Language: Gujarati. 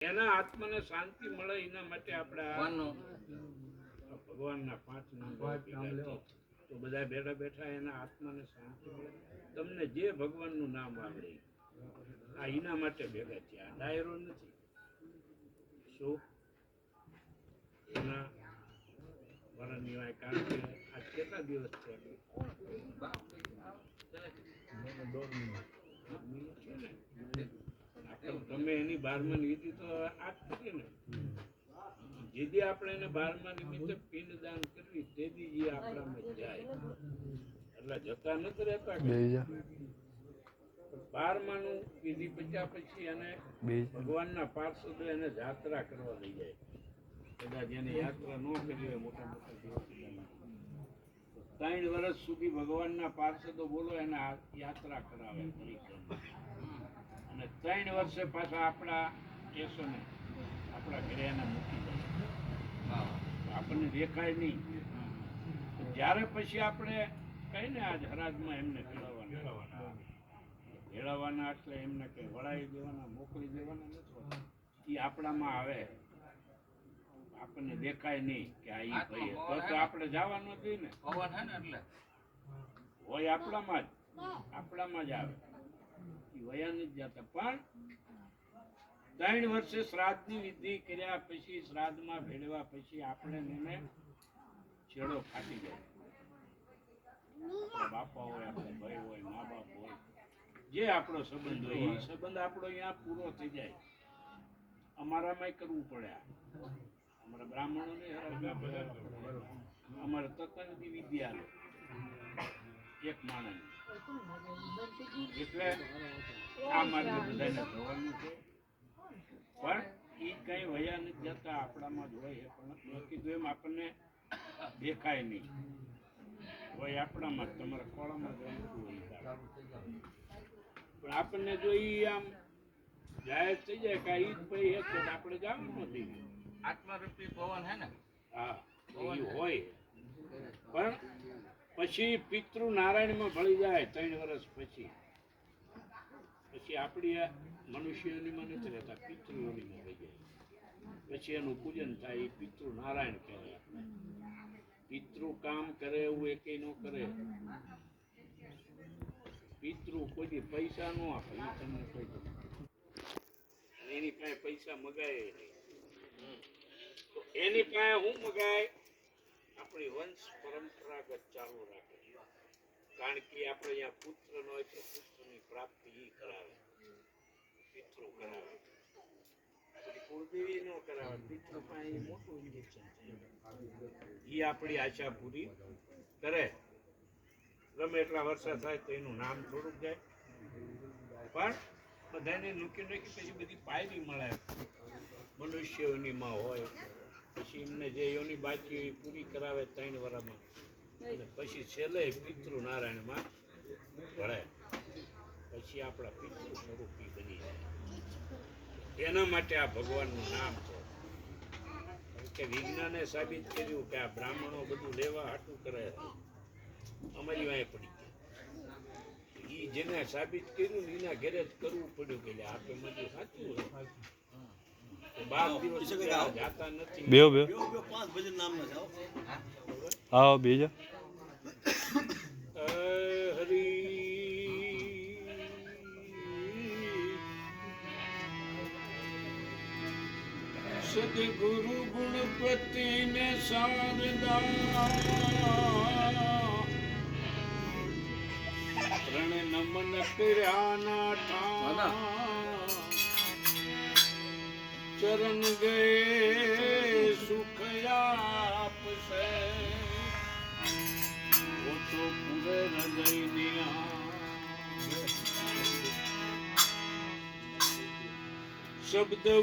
એના આત્માને શાંતિ મળે એના માટે આપણે ભગવાનના 5 નામ તો બધા બેઠા બેઠા એના આત્માને શાંતિ મળે. તમને જે ભગવાનનું નામ આવડે આ એના માટે ભેગા છે. આ ડાયરો નથી. શું એના વરણની હોય. કારણ કે આ કેટલા દિવસ છે? તમે એની 12મા નિમિત્તે તો આ જ કરીએ ને. જેથી આપણે એને 12મા નિમિત્તે પિંડદાન કરવી તેથી એ આપણામાં જાય. એટલે જતા નથી રહેતા. 12માનું વિધિ પત્યા પછી એને ભગવાનના પાર્ષદો એને યાત્રા કરવા લઈ જાય. કદાચ એને યાત્રા ન કરી હોય મોટા મોટા દિવસ 3 વર્ષ સુધી ભગવાનના પાર્ષદો બોલો એને યાત્રા કરાવે. અને 3 વર્ષે પાછા આપણા સ્ટેશને આપણા ઘરે એને મૂકી જાય. આપણને દેખાય નહીં. જ્યારે પછી આપણે કઈ ને આજ હરાજમાં એમને ભેળવવાના એટલે એમને કઈ વળાવી દેવાના મોકલી દેવાના નથી. એ આપણામાં આવે. આપણને દેખાય નહીં કે આ ઈ ભાઈ તો આપણે જવાનું જોઈએ ને. એટલે હોય આપણામાં જ આવે. એ વયા નથી જતા. પણ 3 વર્ષે શ્રાદ્ધની વિધિ કર્યા પછી શ્રાદ્ધમાં ભેળવા પછી આપણે એને છેડો ફાટી જાય. બાપા હોય, આપણો ભાઈ હોય, મા બાપ હોય, જે આપણો સંબંધ હોય એ સંબંધ આપણો અહીંયા પૂરો થઈ જાય. અમારામાં કરવું પડે. અમારા બ્રાહ્મણોને અમારે તત્વની વિદ્યા એક માણસ એટલે આ માર્ગે બધાને જવાનું છે. પણ એ કઈ વયા નથી જતા. આપણામાં જ હોય. પણ મેં કીધું એમ આપણને દેખાય નહીં. હોય આપણામાં તમારા ખોળામાં જ હોય. પણ આપણને જો એ આમ જાહેર થઈ જાય કે ઈ જ ભાઈ હે તો આપણે જવાનું નથી. આત્મારૂપી ભવન હે ને. હા હોય. પણ પછી પિતૃ નારાયણમાં ભળી જાય 3 વર્ષ પછી. પછી આપણી મનુષ્યોનીમાં નથી રહેતા. પિતૃઓનીમાં થઈ જાય. પછી એનું પૂજન થાય. એ પિતૃ નારાયણ કહેવાય. પિતૃ કામ કરે એવું એકે ન કરે. પિતૃ કોઈ પૈસા ન આપે. એ તમને કહી દઉં. એની પાસે પૈસા મગાય નહીં. તો એની પાસે હું મગાય? આપણી વંશ પરંપરાગત ચાલુ રાખે. કારણ કે આપણે અહીંયા પુત્ર ન હોય તો પુત્રની પ્રાપ્તિ એ કરાવે. પિતૃ કરાવે. કુળદેવી ન કરાવે. પિતૃ પાસે મોટું ઇન્જેક્શન છે. એ આપણી આશા પૂરી કરે. ગમે એટલા વર્ષા થાય તો એનું નામ થોડુંક જાય. પણ બધાને નૂકી પછી બધી પાયરી મળે. મનુષ્યોનીમાં હોય પછી એમને જે યોની બાકી હોય પૂરી કરાવે 3 વર્ષમાં. અને પછી છેલ્લે પિતૃ નારાયણમાં ભળે. પછી આપણા પિતૃ સ્વરૂપી બની જાય. એના માટે આ ભગવાનનું નામ છે. કે વિજ્ઞાને સાબિત કર્યું કે આ બ્રાહ્મણો બધું લેવા હાટું કરે. અમારી વાંહે પડી ગયા. એ જેને સાબિત કર્યું ને એના ઘરે જ કરવું પડ્યું કે આપણે બધું સાચું હોય. 12 દિવસ જાતા નથી. બે 5 ભજન નામ ના જાઓ. આવો બીજા સદગુરુ ગુણપતિ ને શારદા ત્રણ નમન કર્યા ઠા ચરણ ગયે સુખ આપશે વો તો પૂરે હૃદય શબ્દ